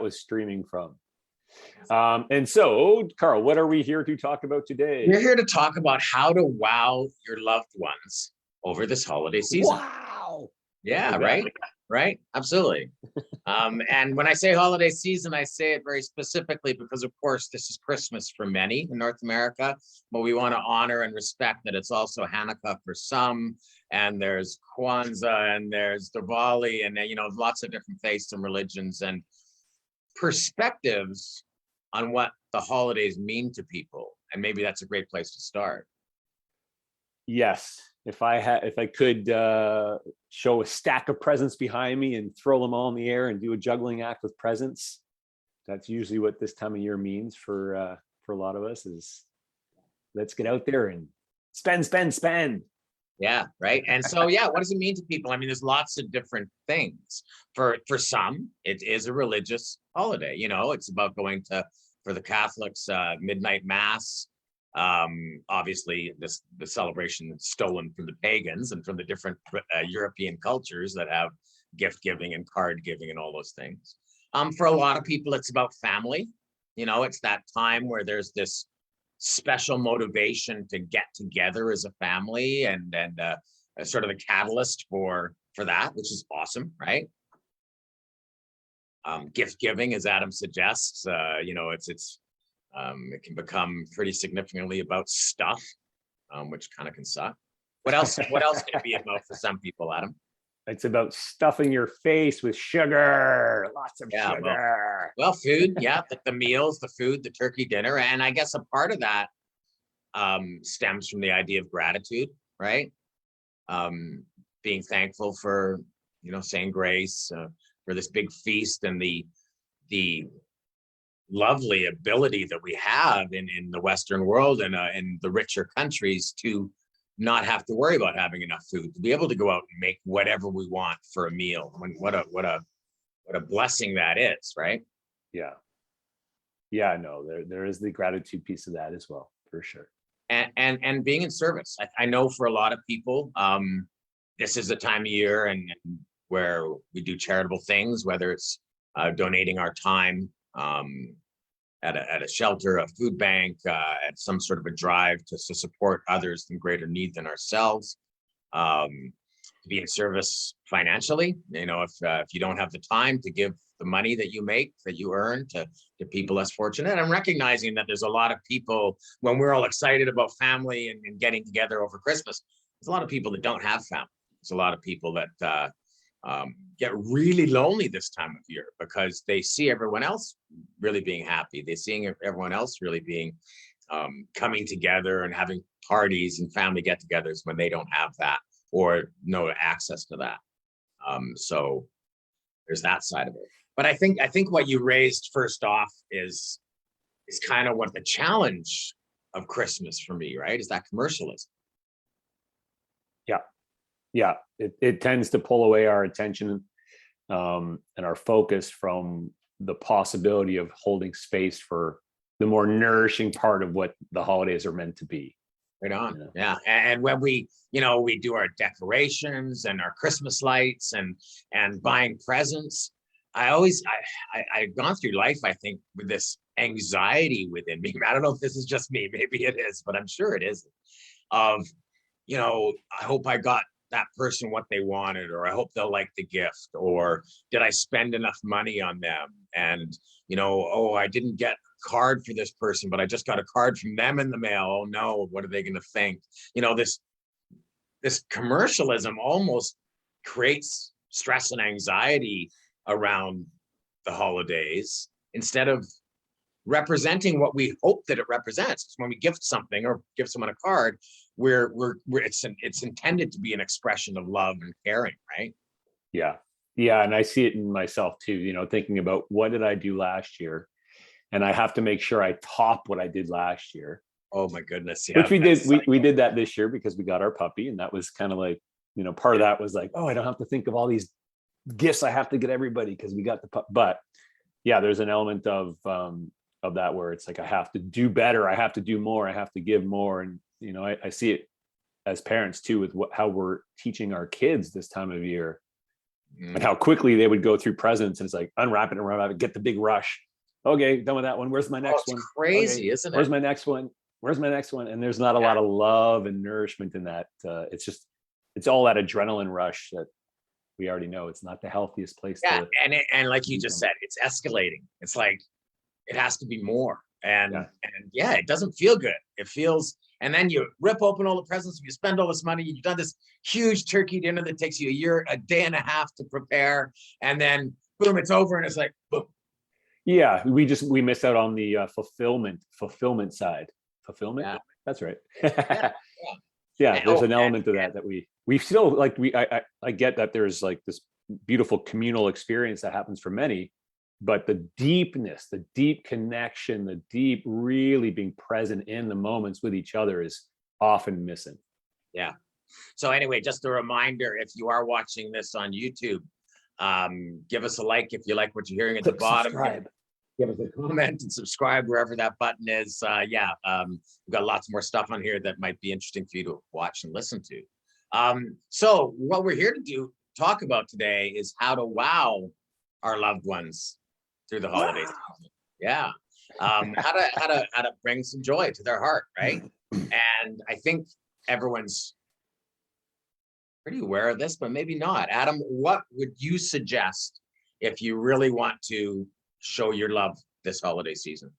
was streaming from. And so, Carl, what are we here to talk about today? We're here to talk about how to wow your loved ones over this holiday season. Wow. Yeah, right? Right? Absolutely. And when I say holiday season, I say it very specifically because, of course, this is Christmas for many in North America, but we want to honor and respect that it's also Hanukkah for some, and there's Kwanzaa, and there's Diwali, and, lots of different faiths and religions and perspectives on what the holidays mean to people. And maybe that's a great place to start. Yes. If I could show a stack of presents behind me and throw them all in the air and do a juggling act with presents, that's usually what this time of year means for a lot of us. Is let's get out there and spend. Yeah, right. And so, what does it mean to people? I mean, there's lots of different things. For some, it is a religious holiday. It's about going to, for the Catholics, midnight mass. Obviously, the celebration is stolen from the pagans and from the different European cultures that have gift giving and card giving and all those things. For a lot of people, it's about family. It's that time where there's this special motivation to get together as a family, and sort of the catalyst for that, which is awesome, right? Gift giving, as Adam suggests, it can become pretty significantly about stuff, which kind of can suck. What else can it be about for some people, Adam? It's about stuffing your face with sugar, lots of sugar. Well, food, the meals, the food, the turkey dinner. And I guess a part of that stems from the idea of gratitude, right? Being thankful for, saying grace for this big feast and the lovely ability that we have in the Western world and in the richer countries to not have to worry about having enough food, to be able to go out and make whatever we want for a meal. I mean, what a blessing that is, right? No, there is the gratitude piece of that as well, for sure. And being in service. I know for a lot of people, this is the time of year and where we do charitable things, whether it's donating our time at a shelter, a food bank, at some sort of a drive to support others in greater need than ourselves, to be in service financially. If you don't have the time to give the money that you make, that you earn to people less fortunate. And I'm recognizing that there's a lot of people, when we're all excited about family and getting together over Christmas, there's a lot of people that don't have family. There's a lot of people that get really lonely this time of year because they see everyone else really being happy. They're seeing everyone else really being coming together and having parties and family get-togethers when they don't have that or no access to that. So there's that side of it. But I think what you raised first off is kind of what the challenge of Christmas for me, right? Is that commercialism. Yeah, it tends to pull away our attention and our focus from the possibility of holding space for the more nourishing part of what the holidays are meant to be. Right on. Yeah. And when we do our decorations and our Christmas lights and buying presents, I've gone through life, I think, with this anxiety within me. I don't know if this is just me, maybe it is, but I'm sure it is. I hope I got that person what they wanted, or I hope they'll like the gift, or did I spend enough money on them? And, I didn't get a card for this person, but I just got a card from them in the mail. Oh no, what are they going to think? This commercialism almost creates stress and anxiety around the holidays instead of representing what we hope that it represents. When we gift something or give someone a card, it's intended to be an expression of love and caring, right? Yeah, and I see it in myself too. Thinking about what did I do last year, and I have to make sure I top what I did last year. Oh my goodness, yeah. Which we did. We did that this year because we got our puppy, and that was kind of like, part of that was like, oh, I don't have to think of all these gifts I have to get everybody because we got the pup. But yeah, there's an element of that where it's like I have to do better, I have to do more, I have to give more. And I see it as parents too with how we're teaching our kids this time of year. and how quickly they would go through presents, and it's like unwrap it and unwrap it, get the big rush. Okay, done with that one. Where's my next it's one? crazy, Okay, isn't where's it? my next one? Where's my next one? And there's not a Yeah. lot of love and nourishment in that. It's all that adrenaline rush that we already know it's not the healthiest place Yeah, to and like you be just from. said, it's escalating. It's like it has to be more. And Yeah. yeah, it doesn't feel good. It feels, and then you rip open all the presents, you spend all this money, you've done this huge turkey dinner that takes you a day and a half to prepare, and then boom, it's over, and it's like boom. Yeah, we missed out on the fulfillment side. Fulfillment. Yeah. That's right. Yeah. Yeah, And, there's an element to that we still like. I get that there's like this beautiful communal experience that happens for many, but the deepness, the deep connection, the deep really being present in the moments with each other is often missing. yeah. So anyway, just a reminder, if you are watching this on YouTube, give us a like if you like what you're hearing at the Click bottom. subscribe. Give us a comment and subscribe wherever that button is. We've got lots more stuff on here that might be interesting for you to watch and listen to. So what we're here to talk about today is how to wow our loved ones through the holidays. Yeah. How to bring some joy to their heart, right? And I think everyone's pretty aware of this, but maybe not. Adam, what would you suggest if you really want to show your love this holiday season?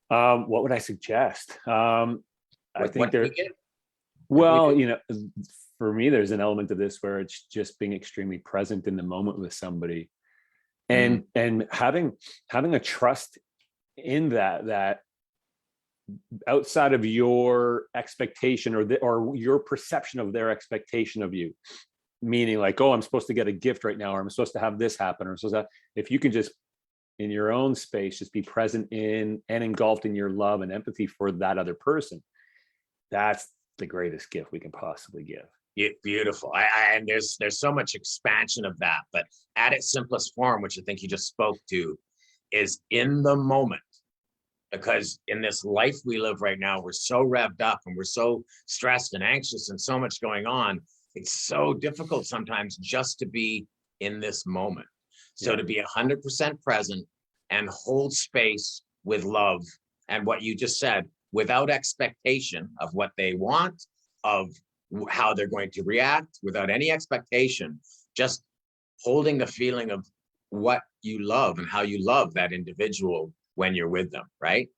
What would I suggest? I think there. Well, for me, there's an element of this where it's just being extremely present in the moment with somebody, and having a trust in that outside of your expectation or your perception of their expectation of you, meaning like, oh, I'm supposed to get a gift right now, or I'm supposed to have this happen, or so. If you can just in your own space, just be present in and engulfed in your love and empathy for that other person, that's the greatest gift we can possibly give. Beautiful. And there's so much expansion of that, but at its simplest form, which I think you just spoke to, is in the moment. Because in this life we live right now, we're so revved up and we're so stressed and anxious and so much going on. It's so difficult sometimes just to be in this moment. So to be 100% present and hold space with love and what you just said, without expectation of what they want, of how they're going to react, without any expectation, just holding the feeling of what you love and how you love that individual when you're with them, right?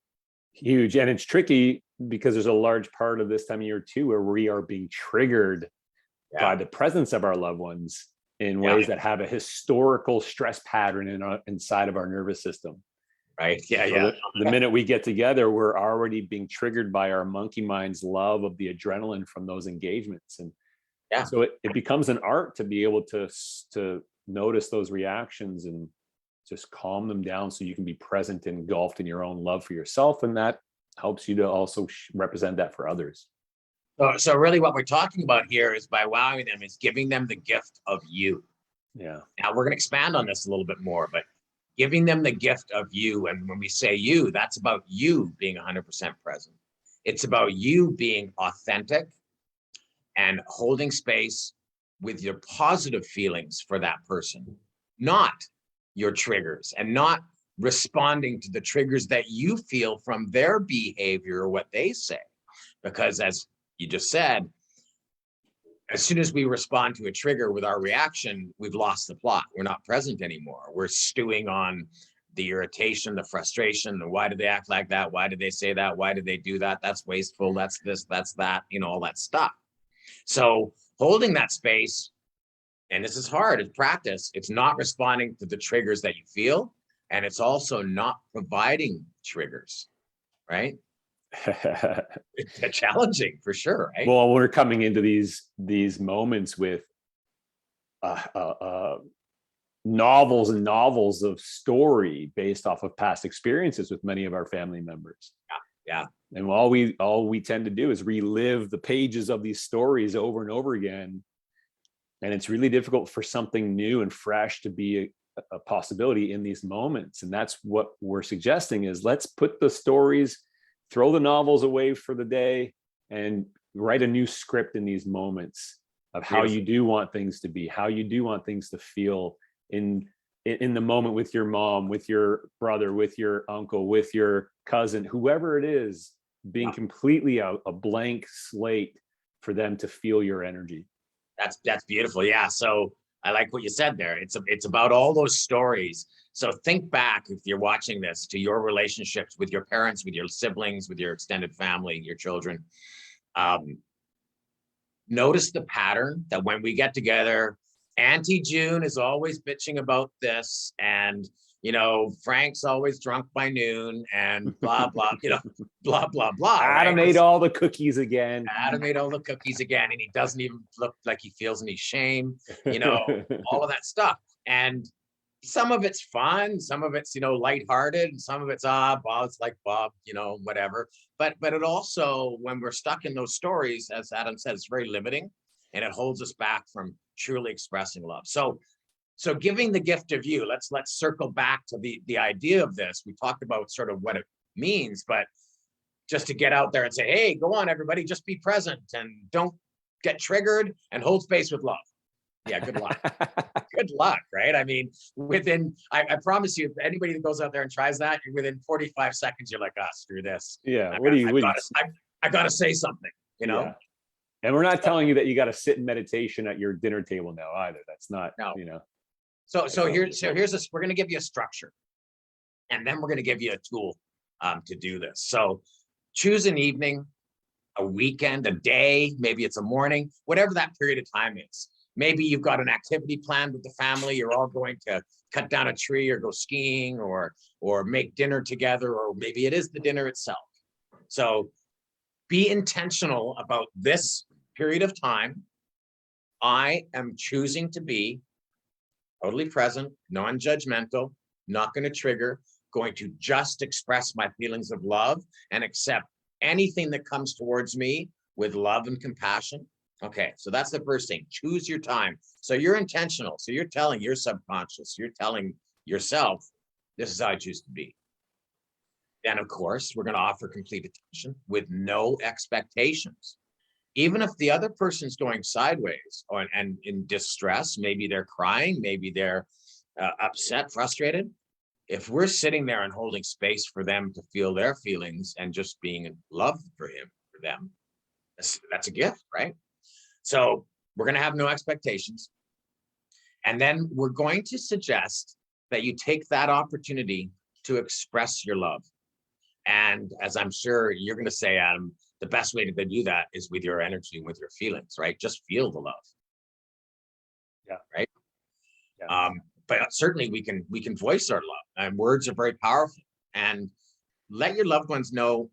Huge. And it's tricky because there's a large part of this time of year too where we are being triggered by the presence of our loved ones in ways that have a historical stress pattern inside of our nervous system. Right. Yeah. So the minute we get together, we're already being triggered by our monkey mind's love of the adrenaline from those engagements. And so it becomes an art to be able to notice those reactions and just calm them down so you can be present and engulfed in your own love for yourself. And that helps you to also represent that for others. So really what we're talking about here is by wowing them is giving them the gift of you. Yeah. Now we're going to expand on this a little bit more, but giving them the gift of you. And when we say you, that's about you being 100% present. It's about you being authentic and holding space with your positive feelings for that person, not your triggers, and not responding to the triggers that you feel from their behavior or what they say. Because as you just said, as soon as we respond to a trigger with our reaction, we've lost the plot. We're not present anymore. We're stewing on the irritation, the frustration, the why did they act like that? Why did they say that? Why did they do that? That's wasteful. That's this, that's that, all that stuff. So holding that space, and this is hard, it's practice. It's not responding to the triggers that you feel. And it's also not providing triggers, right? It's challenging for sure, right? Well, we're coming into these moments with novels and novels of story based off of past experiences with many of our family members. Yeah. And all we tend to do is relive the pages of these stories over and over again. And it's really difficult for something new and fresh to be a possibility in these moments. And that's what we're suggesting is let's put the stories, throw the novels away for the day and write a new script in these moments of how you do want things to be, how you do want things to feel in the moment with your mom, with your brother, with your uncle, with your cousin, whoever it is, being completely a blank slate for them to feel your energy. That's beautiful. Yeah. So I like what you said there. It's about all those stories. So think back, if you're watching this, to your relationships with your parents, with your siblings, with your extended family, your children. Notice the pattern that when we get together, Auntie June is always bitching about this, and Frank's always drunk by noon, and blah blah, blah blah blah. Adam ate all the cookies again. Adam ate all the cookies again, and he doesn't even look like he feels any shame. All of that stuff. And some of it's fun, some of it's lighthearted, and some of it's Bob's like Bob, whatever. But it also, when we're stuck in those stories, as Adam said, it's very limiting, and it holds us back from truly expressing love. So giving the gift of you, let's circle back to the idea of this. We talked about sort of what it means, but just to get out there and say, hey, go on, everybody, just be present and don't get triggered and hold space with love. Yeah, good luck. Good luck, right? I mean, I promise you, if anybody that goes out there and tries that, you're within 45 seconds, you're like, screw this. Yeah, I gotta say something, Yeah. And we're not telling you that you got to sit in meditation at your dinner table now either. That's not, So here's this. We're going to give you a structure, and then we're going to give you a tool to do this. So choose an evening, a weekend, a day, maybe it's a morning, whatever that period of time is. Maybe you've got an activity planned with the family. You're all going to cut down a tree or go skiing or make dinner together, or maybe it is the dinner itself. So be intentional about this period of time. I am choosing to be totally present, non-judgmental, not going to trigger, going to just express my feelings of love and accept anything that comes towards me with love and compassion. Okay, so that's the first thing. Choose your time. So you're intentional. So you're telling your subconscious, you're telling yourself, this is how I choose to be. Then, of course, we're going to offer complete attention with no expectations. Even if the other person's going sideways and in distress, maybe they're crying, maybe they're upset, frustrated. If we're sitting there and holding space for them to feel their feelings and just being in love for them, that's a gift, right? So we're going to have no expectations. And then we're going to suggest that you take that opportunity to express your love. And as I'm sure you're going to say, Adam, the best way to do that is with your energy and with your feelings, right? Just feel the love. Yeah. Right. Yeah. But certainly we can voice our love, and words are very powerful. And let your loved ones know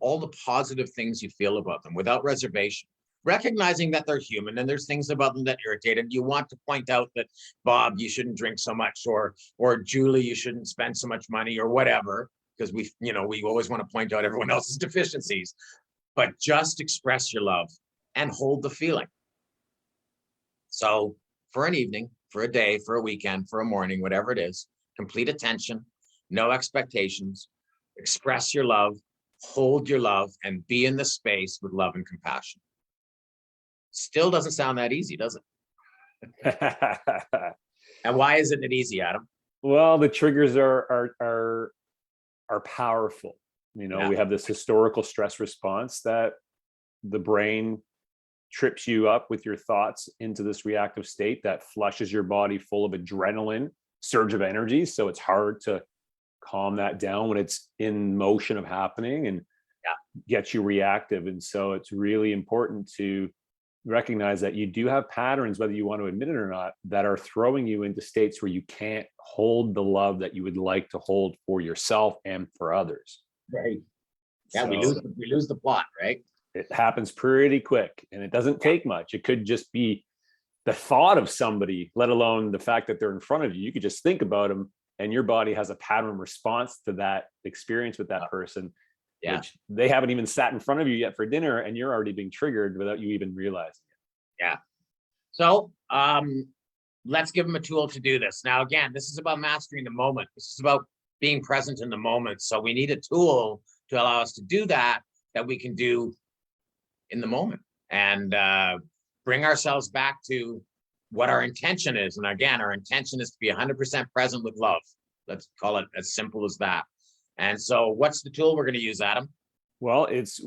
all the positive things you feel about them without reservation, recognizing that they're human and there's things about them that irritate. You want to point out that, Bob, you shouldn't drink so much, or Julie, you shouldn't spend so much money, or whatever, because we always want to point out everyone else's deficiencies. But just express your love and hold the feeling. So for an evening, for a day, for a weekend, for a morning, whatever it is, complete attention, no expectations, express your love, hold your love, and be in the space with love and compassion. Still doesn't sound that easy, does it? And why isn't it easy, Adam? Well, the triggers are powerful. We have this historical stress response that the brain trips you up with your thoughts into this reactive state that flushes your body full of adrenaline, surge of energy. So it's hard to calm that down when it's in motion of happening and get you reactive. And so it's really important to recognize that you do have patterns, whether you want to admit it or not, that are throwing you into states where you can't hold the love that you would like to hold for yourself and for others. Right. Yeah, we lose the plot, right? It happens pretty quick, and it doesn't take much. It could just be the thought of somebody, let alone the fact that they're in front of you. You could just think about them, and your body has a pattern response to that experience with that person, which they haven't even sat in front of you yet for dinner, and you're already being triggered without you even realizing it. Yeah. So let's give them a tool to do this. Now, again, this is about mastering the moment. This is about being present in the moment. So we need a tool to allow us to do that we can do in the moment. And bring ourselves back to what our intention is. And again, our intention is to be 100% present with love. Let's call it as simple as that. And so what's the tool we're going to use, Adam? Well, it's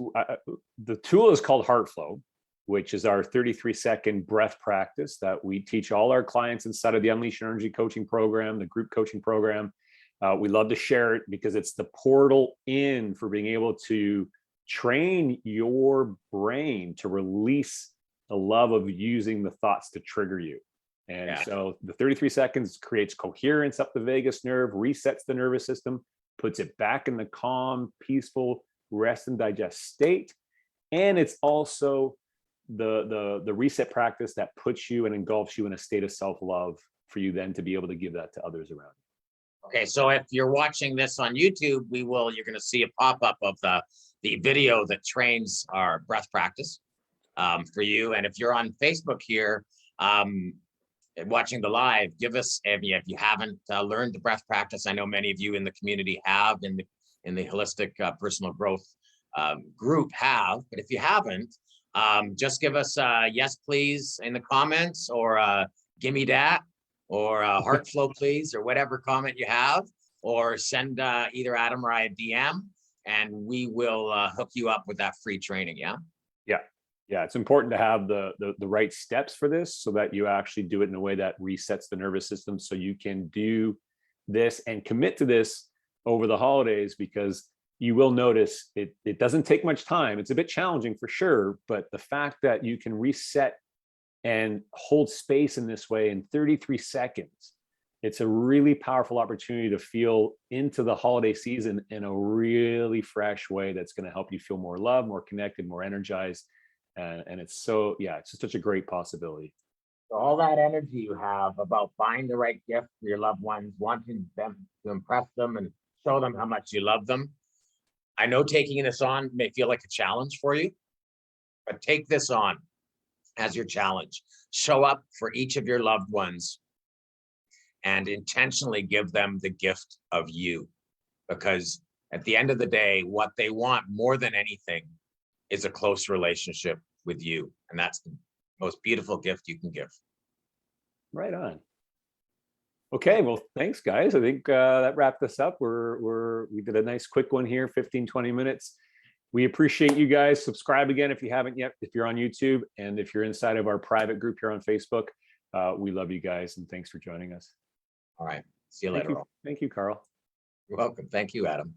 the tool is called Heart Flow, which is our 33-second breath practice that we teach all our clients inside of the Unleash Your Energy coaching program, the group coaching program. We love to share it because it's the portal in for being able to train your brain to release the love of using the thoughts to trigger you. And so the 33 seconds creates coherence up the vagus nerve, resets the nervous system, puts it back in the calm, peaceful, rest and digest state. And it's also the reset practice that puts you and engulfs you in a state of self-love for you then to be able to give that to others around you. Okay, so if you're watching this on YouTube, you're going to see a pop-up of the video that trains our breath practice for you. And if you're on Facebook here, watching the live, give us, if you haven't learned the breath practice, I know many of you in the community have, in the holistic personal growth group have, but if you haven't, just give us a yes, please in the comments, or give me that, or heart flow, please, or whatever comment you have, or send either Adam or I a DM, and we will hook you up with that free training. Yeah, it's important to have the right steps for this so that you actually do it in a way that resets the nervous system, so you can do this and commit to this over the holidays, because you will notice it doesn't take much time. It's a bit challenging for sure, but the fact that you can reset and hold space in this way in 33 seconds, it's a really powerful opportunity to feel into the holiday season in a really fresh way that's going to help you feel more loved, more connected, more energized. And it's it's just such a great possibility. So all that energy you have about buying the right gift for your loved ones, wanting them to impress them and show them how much you love them. I know taking this on may feel like a challenge for you, but take this on as your challenge. Show up for each of your loved ones and intentionally give them the gift of you. Because at the end of the day, what they want more than anything is a close relationship with you. And that's the most beautiful gift you can give. Right on. Okay, well, thanks guys. I think that wrapped us up. We did a nice quick one here, 15-20 minutes. We appreciate you guys. Subscribe again if you haven't yet, if you're on YouTube, and if you're inside of our private group here on Facebook. We love you guys, and thanks for joining us. All right, see you later. Thank you, Carl. You're welcome. Thank you, Adam.